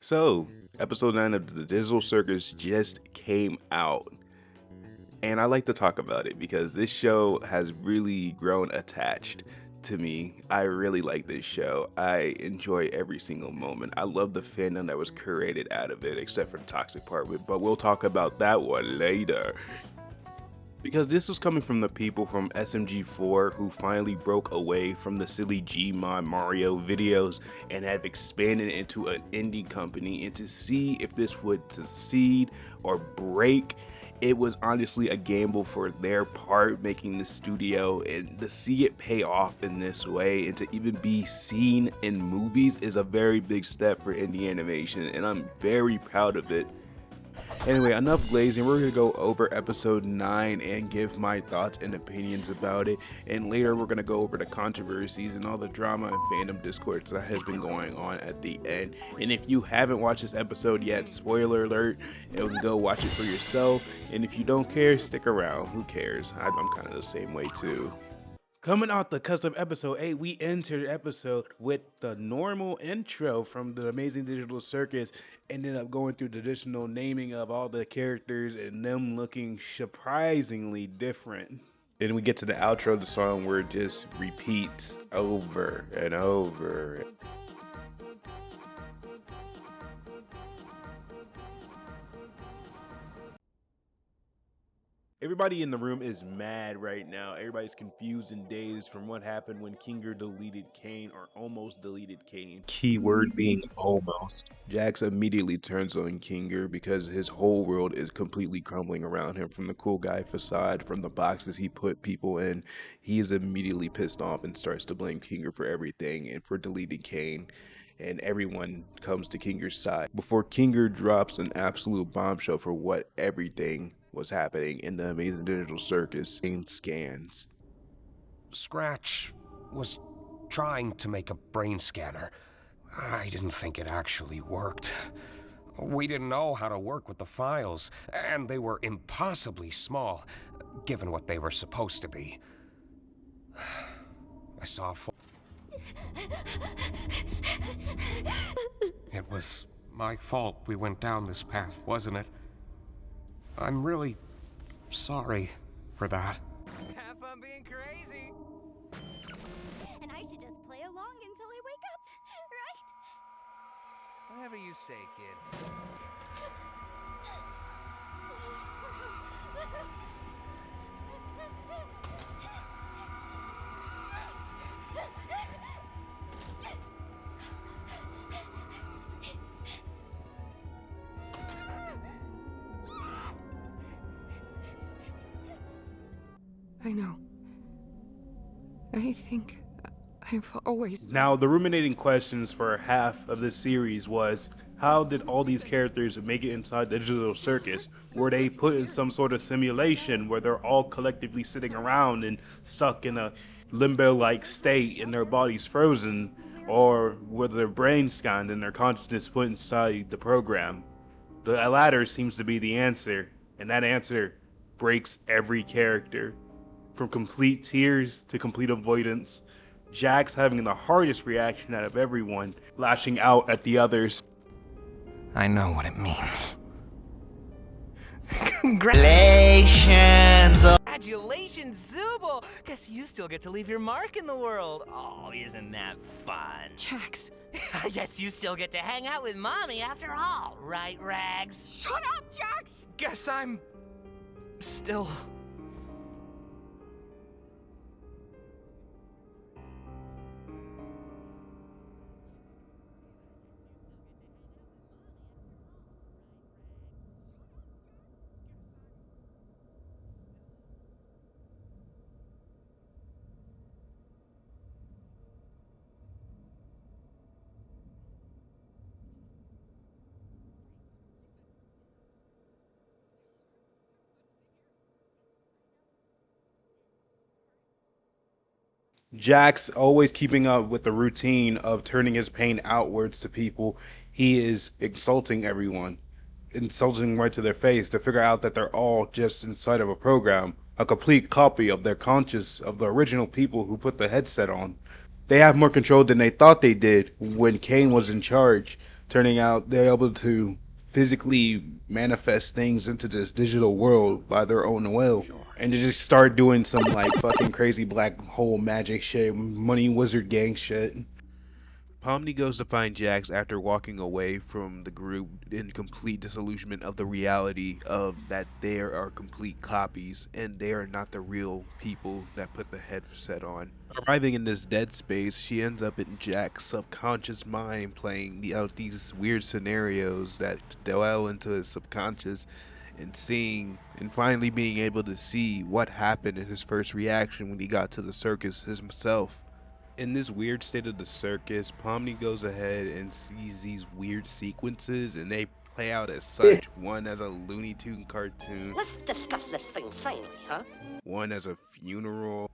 So, episode 9 of the Digital Circus just came out, and I like to talk about it because this show has really grown attached to me. I really like this show. I enjoy every single moment. I love the fandom that was created out of it, except for the toxic part, but we'll talk about that one later. Because this was coming from the people from SMG4 who finally broke away from the silly Gmod Mario videos and have expanded into an indie company, and to see if this would succeed or break, it was honestly a gamble for their part making the studio, and to see it pay off in this way and to even be seen in movies is a very big step for indie animation, and I'm very proud of it. Anyway, enough glazing. We're gonna go over episode 9 and give my thoughts and opinions about it. And later we're gonna go over the controversies and all the drama and fandom discourse that has been going on at the end. And if you haven't watched this episode yet, spoiler alert, and go watch it for yourself. And if you don't care, stick around. Who cares? I'm kind of the same way too. Coming out the custom episode 8, we entered episode with the normal intro from the Amazing Digital Circus, ended up going through the additional naming of all the characters and them looking surprisingly different. Then we get to the outro of the song where it just repeats over and over. Everybody in the room is mad right now. Everybody's confused and dazed from what happened when Kinger deleted Caine, or almost deleted Caine. Keyword being almost. Jax immediately turns on Kinger because his whole world is completely crumbling around him, from the cool guy facade, from the boxes he put people in. He is immediately pissed off and starts to blame Kinger for everything and for deleting Caine. And everyone comes to Kinger's side before Kinger drops an absolute bombshell for what everything was happening in the Amazing Digital Circus in scans. Scratch was trying to make a brain scanner. I didn't think it actually worked. We didn't know how to work with the files, and they were impossibly small, given what they were supposed to be. I saw It was my fault we went down this path, wasn't it? I'm really sorry for that. Have fun being crazy. And I should just play along until I wake up, right? Whatever you say, kid. I know. I think I've always... Now, the ruminating questions for half of this series was, how did all these characters make it inside the Digital Circus? Were they put in some sort of simulation where they're all collectively sitting around and stuck in a limbo-like state and their bodies frozen? Or were their brains scanned and their consciousness put inside the program? The latter seems to be the answer, and that answer breaks every character. From complete tears to complete avoidance, Jax having the hardest reaction out of everyone, lashing out at the others. I know what it means. Congratulations! Congratulations, Zooble! Guess you still get to leave your mark in the world. Oh, isn't that fun? Jax! I guess you still get to hang out with Mommy after all, right, Rags? Shut up, Jax! Guess I'm... still... Jax always keeping up with the routine of turning his pain outwards to people. He is insulting everyone, insulting right to their face, to figure out that they're all just inside of a program, a complete copy of their conscious of the original people who put the headset on. They have more control than they thought they did when Caine was in charge, turning out they're able to physically manifest things into this digital world by their own will. And to just start doing some like fucking crazy black hole magic shit, money wizard gang shit. Pomni goes to find Jax after walking away from the group in complete disillusionment of the reality of that there are complete copies and they are not the real people that put the headset on. Arriving in this dead space, she ends up in Jack's subconscious mind playing out these weird scenarios that dwell into his subconscious and seeing and finally being able to see what happened in his first reaction when he got to the circus himself. In this weird state of the circus, Pomni goes ahead and sees these weird sequences and they play out as such. One as a Looney Tune cartoon. Let's discuss this thing sanely, huh? One as a funeral.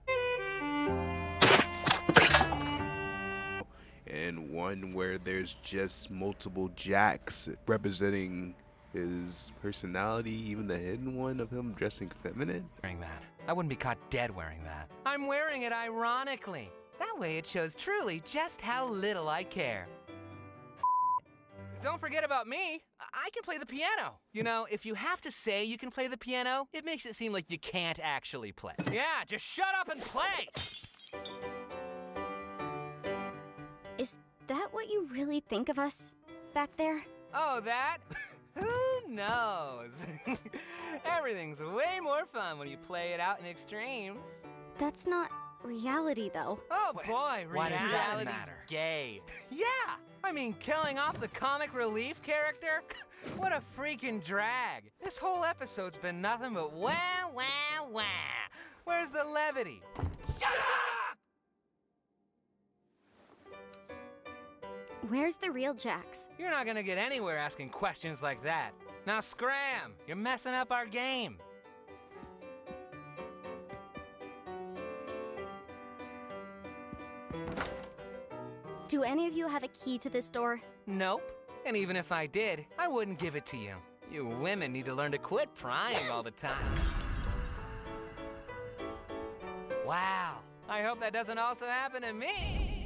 And one where there's just multiple Jacks representing his personality, even the hidden one of him dressing feminine. Wearing that. I wouldn't be caught dead wearing that. I'm wearing it ironically. That way it shows truly just how little I care. Don't forget about me. I can play the piano. You know, if you have to say you can play the piano, it makes it seem like you can't actually play. Yeah, just shut up and play! Is that what you really think of us back there? Oh, that? Who knows? Everything's way more fun when you play it out in extremes. That's not reality, though. Oh boy, Why does that reality's matter? gay. Yeah, I mean, killing off the comic relief character? What a freaking drag. This whole episode's been nothing but wah, wah, wah. Where's the levity? Shut up! Where's the real Jax? You're not gonna get anywhere asking questions like that. Now scram, you're messing up our game. Do any of you have a key to this door? Nope. And even if I did, I wouldn't give it to you. You women need to learn to quit prying all the time. Wow. I hope that doesn't also happen to me.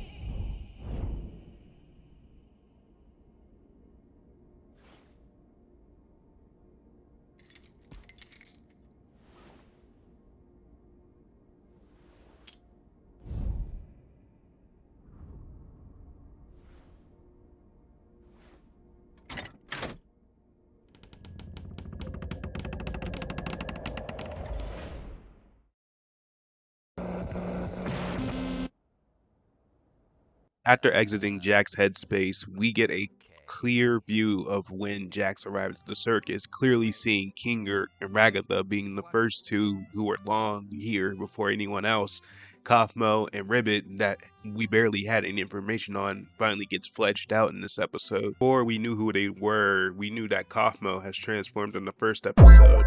After exiting Jack's headspace, we get a clear view of when Jax arrived at the circus, clearly seeing Kinger and Ragatha being the first two who were long here before anyone else. Kathmo and Ribbit, that we barely had any information on, finally gets fleshed out in this episode. Before we knew who they were, we knew that Kathmo has transformed in the first episode.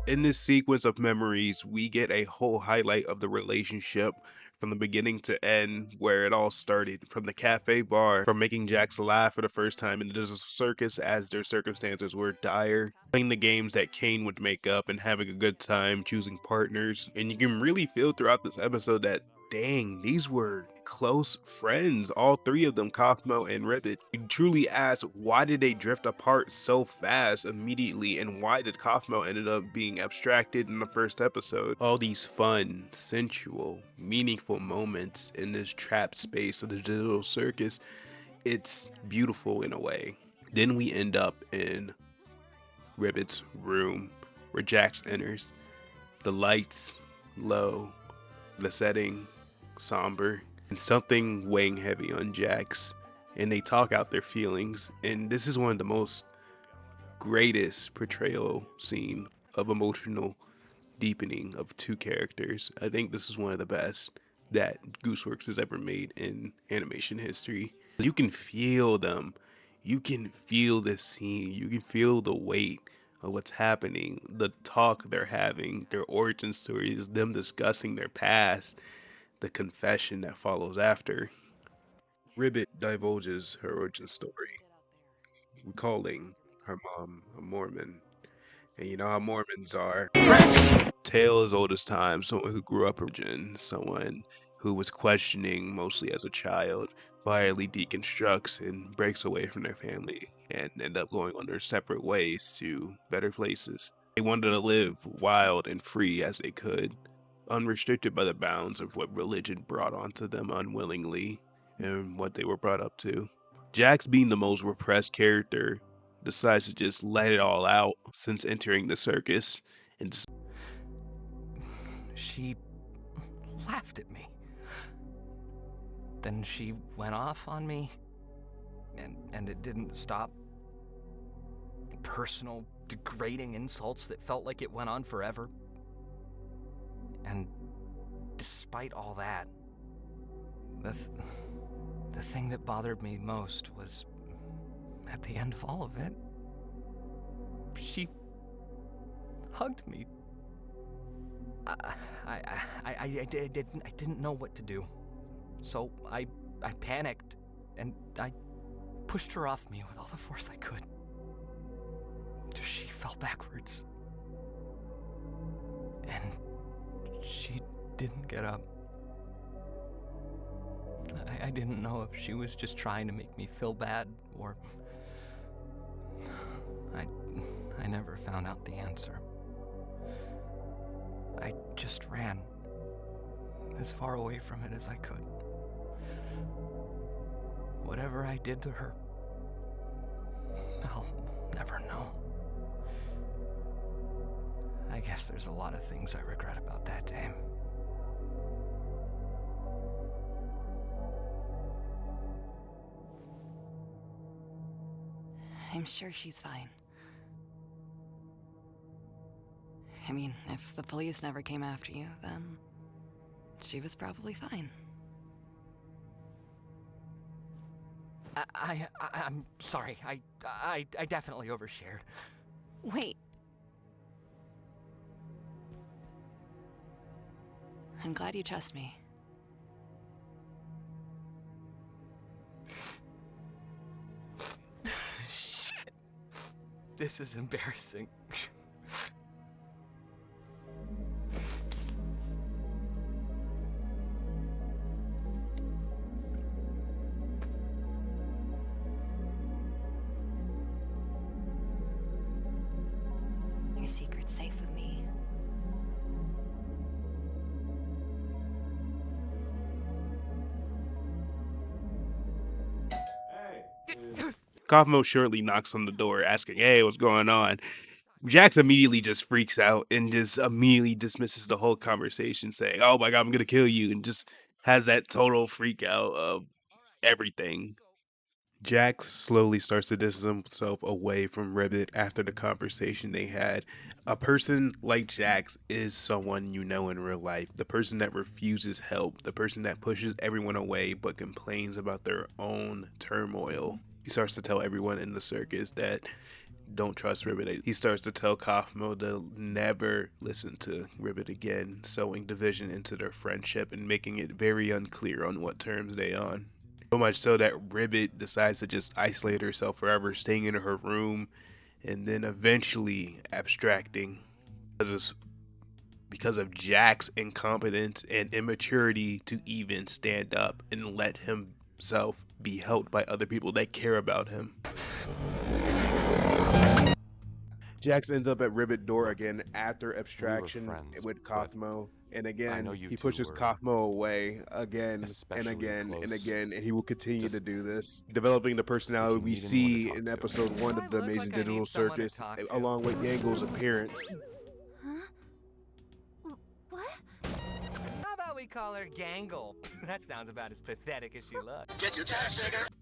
In this sequence of memories, we get a whole highlight of the relationship from the beginning to end, where it all started, from the cafe bar, from making Jax laugh for the first time in the circus as their circumstances were dire, playing the games that Caine would make up and having a good time choosing partners. And you can really feel throughout this episode that, dang, these were close friends, all three of them, Kathmo and Ribbit. You truly ask, why did they drift apart so fast immediately, and why did Kathmo ended up being abstracted in the first episode? All these fun, sensual, meaningful moments in this trapped space of the digital circus, it's beautiful in a way. Then we end up in Ribbit's room, where Jax enters. The lights low, the setting somber, and something weighing heavy on Jax, and they talk out their feelings. And this is one of the most greatest portrayal scene of emotional deepening of two characters. I think this is one of the best that Gooseworxs has ever made in animation history. You can feel them, you can feel the scene, you can feel the weight of what's happening, the talk they're having, their origin stories, them discussing their past, the confession that follows after. Ribbit divulges her origin story, recalling her mom a Mormon. And you know how Mormons are. Tale as old as time, someone who grew up in religion, someone who was questioning mostly as a child, finally deconstructs and breaks away from their family and end up going on their separate ways to better places. They wanted to live wild and free as they could, unrestricted by the bounds of what religion brought onto them unwillingly and what they were brought up to. Jax, being the most repressed character, decides to just let it all out since entering the circus and just She laughed at me. Then she went off on me, and it didn't stop. Personal, degrading insults that felt like it went on forever. And despite all that, the thing that bothered me most was, at the end of all of it, she hugged me. I didn't know what to do. So I panicked, and I pushed her off me with all the force I could. She fell backwards. And she didn't get up. I didn't know if she was just trying to make me feel bad, or... I never found out the answer. I just ran as far away from it as I could. Whatever I did to her, I'll never know. I guess there's a lot of things I regret about that day. I'm sure she's fine. I mean, if the police never came after you, then she was probably fine. I'm sorry. I definitely overshared. Wait. I'm glad you trust me. Shit. This is embarrassing. Your secret's safe with me. Kaufmo shortly knocks on the door asking, "Hey, what's going on?" Jax immediately just freaks out and just immediately dismisses the whole conversation, saying, "Oh my god, I'm gonna kill you," and just has that total freak out of everything. Jax slowly starts to distance himself away from Ribbit after the conversation they had. A person like Jax is someone you know in real life. The person that refuses help, the person that pushes everyone away but complains about their own turmoil. He starts to tell everyone in the circus that don't trust Ribbit. He starts to tell Kaufmo to never listen to Ribbit again, sowing division into their friendship and making it very unclear on what terms they on. So much so that Ribbit decides to just isolate herself forever, staying in her room and then eventually abstracting because of Jack's incompetence and immaturity to even stand up and let himself be helped by other people that care about him. Jax ends up at Ribbit door again after abstraction friends, with but Kaufmo, and I again know you he two pushes were Kaufmo away again and especially again and close. again, and he will continue to Just- do this, developing the personality If you we need anyone to see talk in to. episode 1 Do of I the look Amazing like I Digital need someone to Circus, talk to? along with Yangle's appearance. What? How about we call her Gangle? That sounds about as pathetic as she looks.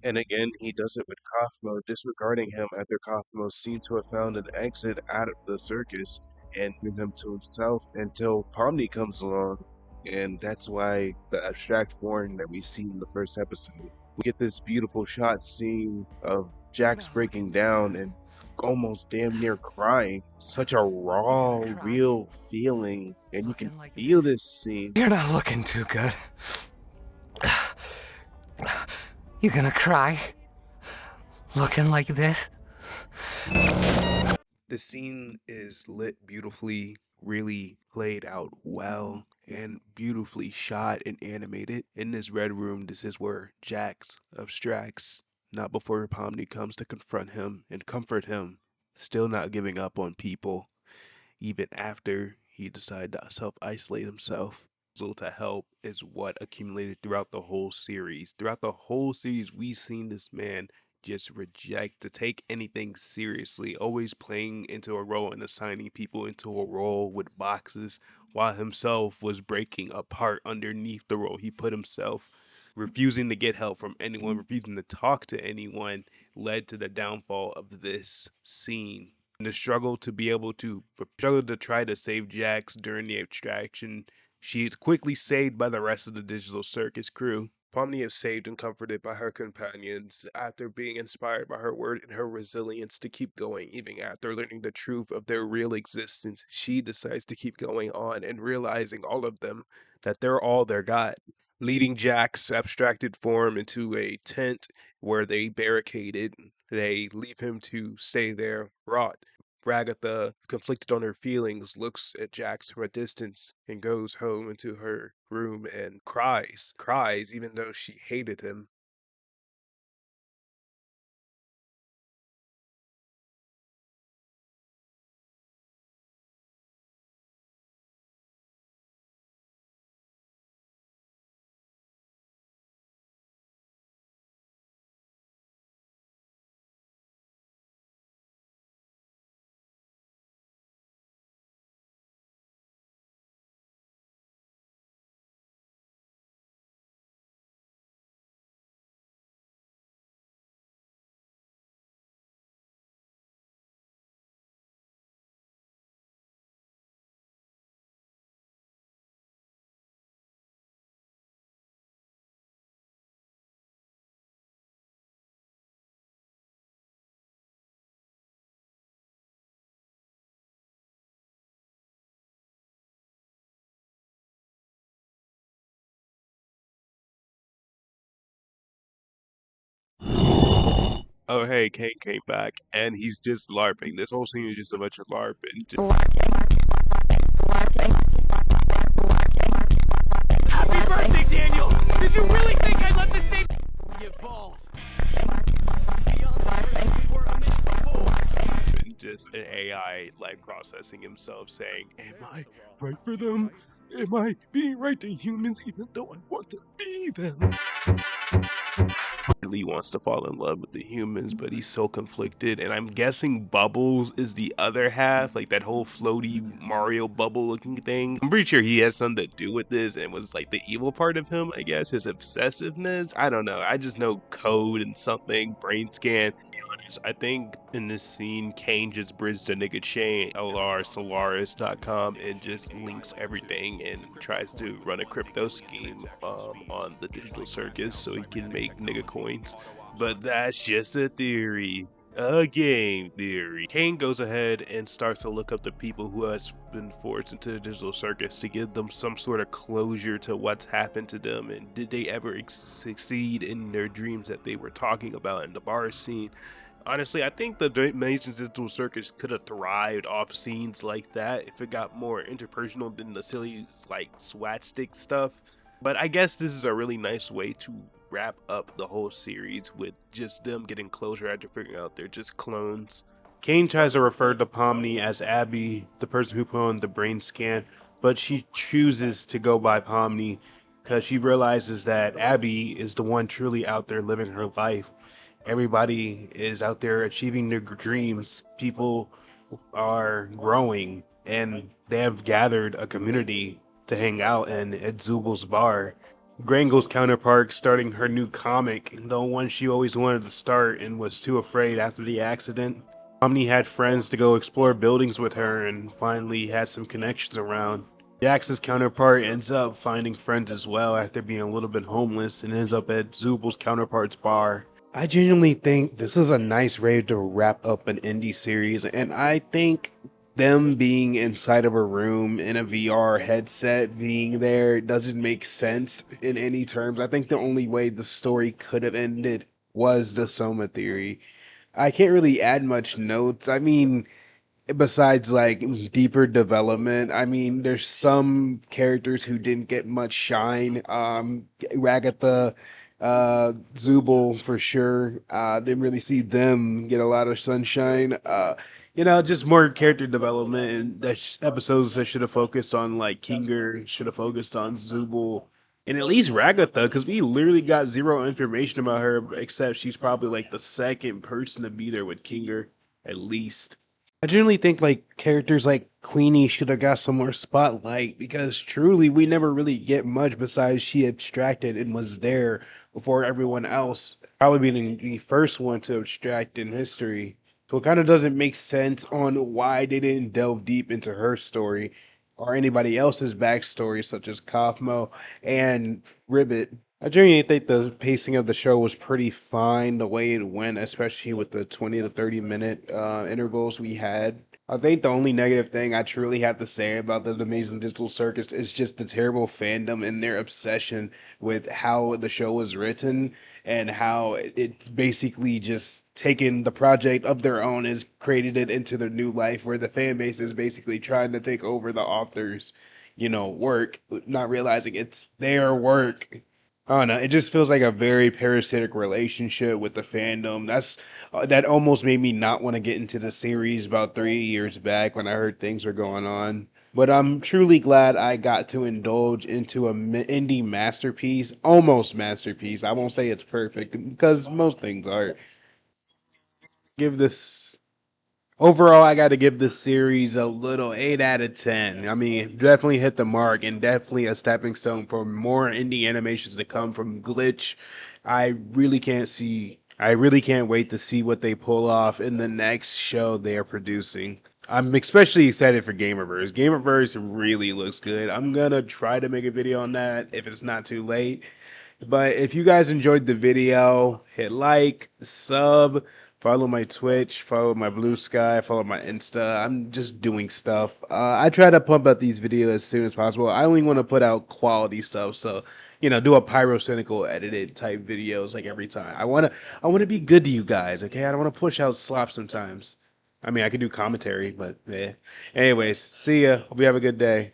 And again, he does it with Kaufmo, disregarding him after Kaufmo seemed to have found an exit out of the circus and bring him to himself until Pomni comes along. And that's why the abstract form that we see in the first episode. We get this beautiful shot scene of Jax breaking down and almost damn near crying. Such a raw, You're gonna cry? real feeling. And you can Looking like feel this. this scene. You're not looking too good. You gonna cry? Looking like this? The scene is lit beautifully, really played out well, and beautifully shot and animated. In this red room, this is where Jax abstracts, not before Pomni comes to confront him and comfort him, still not giving up on people, even after he decided to self-isolate himself. To help is what accumulated throughout the whole series. Throughout the whole series, we've seen this man just reject to take anything seriously, always playing into a role and assigning people into a role with boxes, while himself was breaking apart underneath the role he put himself. Refusing to get help from anyone, refusing to talk to anyone, led to the downfall of this scene. The struggle to be able to struggle to try to save Jax during the extraction, she is quickly saved by the rest of the digital circus crew. Pomni is saved and comforted by her companions after being inspired by her word and her resilience to keep going. Even after learning the truth of their real existence, she decides to keep going on and realizing all of them that they're all they got. Leading Jack's abstracted form into a tent where they barricaded. They leave him to stay there, rot. Ragatha, conflicted on her feelings, looks at Jax from a distance and goes home into her room and cries even though she hated him. Oh hey, Caine came back and he's just LARPing. This whole scene is just a bunch of LARPing. Happy birthday, Daniel! Did you really think I'd let this thing evolve? Beyond the person we were a minute before. And just an AI like processing himself saying, am I right for them? Am I being right to humans even though I want to be them? Really wants to fall in love with the humans, but he's so conflicted. And I'm guessing Bubbles is the other half, like that whole floaty Mario bubble looking thing. I'm pretty sure he has something to do with this and was like the evil part of him, I guess, his obsessiveness. I don't know. I just know code and something, brain scan. I think in this scene, Caine just bridged a nigga chain, lrsolaris.com, and just links everything and tries to run a crypto scheme on the digital circus so he can make nigga coins. But that's just a theory. A game theory. Caine goes ahead and starts to look up the people who has been forced into the digital circus to give them some sort of closure to what's happened to them and did they ever succeed in their dreams that they were talking about in the bar scene. Honestly, I think the Amazing Digital Circus could have thrived off scenes like that if it got more interpersonal than the silly, like, swat stick stuff. But I guess this is a really nice way to wrap up the whole series with just them getting closure after figuring out they're just clones. Caine tries to refer to Pomni as Abby, the person who put on the brain scan, but she chooses to go by Pomni because she realizes that Abby is the one truly out there living her life. Everybody is out there achieving their dreams. People are growing and they have gathered a community to hang out in at Zubal's bar. Grango's counterpart starting her new comic, the one she always wanted to start and was too afraid after the accident. Omni had friends to go explore buildings with her and finally had some connections around. Jax's counterpart ends up finding friends as well after being a little bit homeless and ends up at Zubal's counterpart's bar. I genuinely think this is a nice way to wrap up an indie series, and I think them being inside of a room in a VR headset being there doesn't make sense in any terms. I think the only way the story could have ended was the Soma theory. I can't really add much notes. I mean, besides like deeper development. I mean, there's some characters who didn't get much shine. Ragatha, Zubul for sure. Didn't really see them get a lot of sunshine. Just more character development and episodes that should have focused on like Kinger, should have focused on Zubul. And at least Ragatha, because we literally got zero information about her, except she's probably like the second person to be there with Kinger, at least. I generally think like characters like Queenie should have got some more spotlight because truly we never really get much besides she abstracted and was there before everyone else. Probably being the first one to abstract in history. So it kind of doesn't make sense on why they didn't delve deep into her story or anybody else's backstory, such as Kaufmo and Ribbit. I genuinely think the pacing of the show was pretty fine the way it went, especially with the 20 to 30 minute intervals we had. I think the only negative thing I truly have to say about the Amazing Digital Circus is just the terrible fandom and their obsession with how the show was written and how it's basically just taken the project of their own and created it into their new life, where the fan base is basically trying to take over the author's, work, not realizing it's their work. I don't know. It just feels like a very parasitic relationship with the fandom. That almost made me not want to get into the series about 3 years back when I heard things were going on. But I'm truly glad I got to indulge into a indie masterpiece, almost masterpiece. I won't say it's perfect because most things are. Give this Overall, I got to give this series a little 8 out of 10. I mean, definitely hit the mark and definitely a stepping stone for more indie animations to come from Glitch. I really can't wait to see what they pull off in the next show they are producing. I'm especially excited for Gamerverse. Gamerverse really looks good. I'm gonna try to make a video on that if it's not too late. But if you guys enjoyed the video, hit like, sub, follow my Twitch, follow my Blue Sky, follow my Insta. I'm just doing stuff. I try to pump out these videos as soon as possible. I only want to put out quality stuff, so do a pyrocynical edited type videos like every time. I wanna be good to you guys, okay? I don't want to push out slop sometimes. I mean, I can do commentary, but yeah. Anyways, see ya. Hope you have a good day.